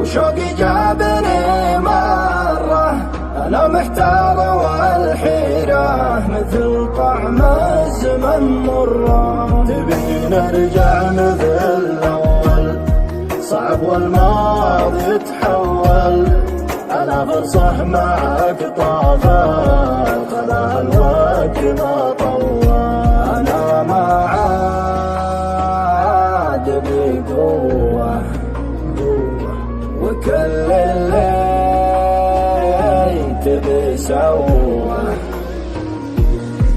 وشوقي جابني مرة، أنا محتار والحيرة مثل طعم الزمن مرة. تبي نرجع مثل الأول، صعب والماضي يتحول. أنا فرصة معك طافت، خلاها الوقت ما طول. أنا ما عاد بقوة، وكل اللي تبي سوى.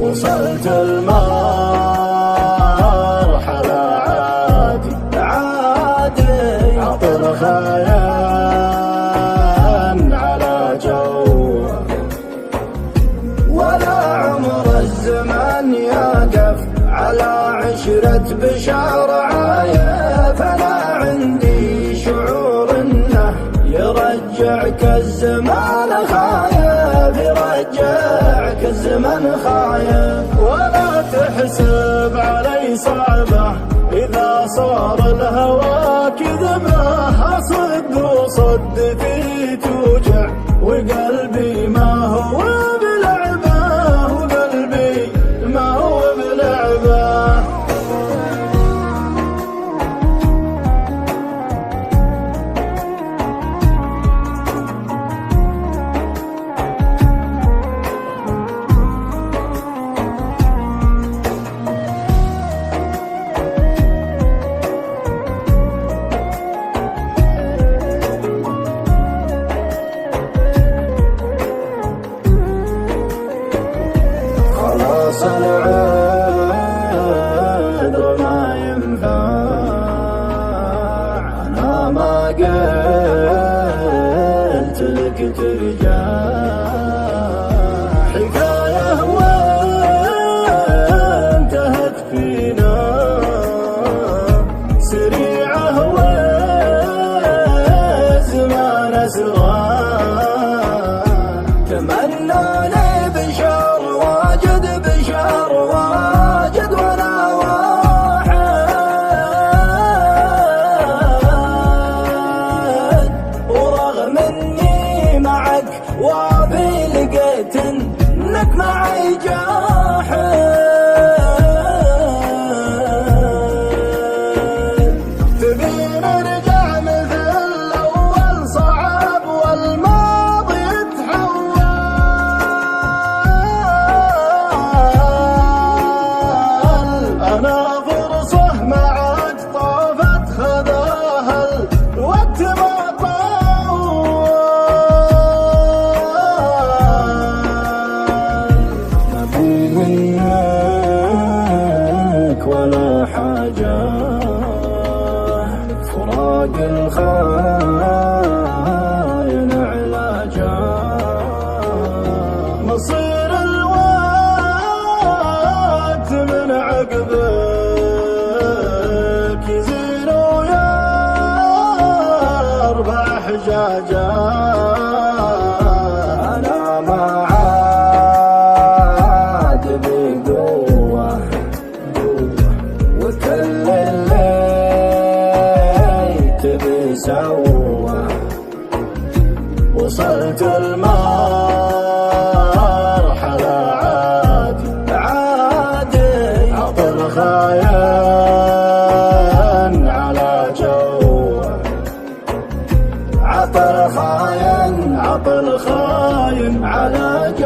وصلت المرحلة عادي عطر خيان على جوه. ولا عمر الزمان يقف على عشرة بشر عايف. أنا عندي شعور يرجعك الزمان خايف، يرجعك الزمن خايف. ولا تحسب علي صعبة إذا صار الهوى كذبة. أصد وصدتي توجع، وقلبي ما هو بلعبة، وقلبي ما هو بلعبة. العذر ما ينفع، أنا ما قلت لك ترجع. حكاية وانتهت فينا، سريعة والزمان أسرع. تمنى لي بشر واجد، بشر واجد وانا واحد. ورغم اني معك وابي لقيت انك معي جاحد. تبي نرجع مثل الاول، صعب والماضي يتحول. أنا فرصة معك طافت، خذاها الوقت ما طول. أبي منك ولا حاجة، فراق الخاين علاجه. مصير الوقت من عقبك يزين ويربع حجاجه. أنا ما عاد بقوة، وكل اللي تبي سوى. وصلت المرحلة عادي عطر خاين على جوه. عطر خاين، عطر خاين على جوه.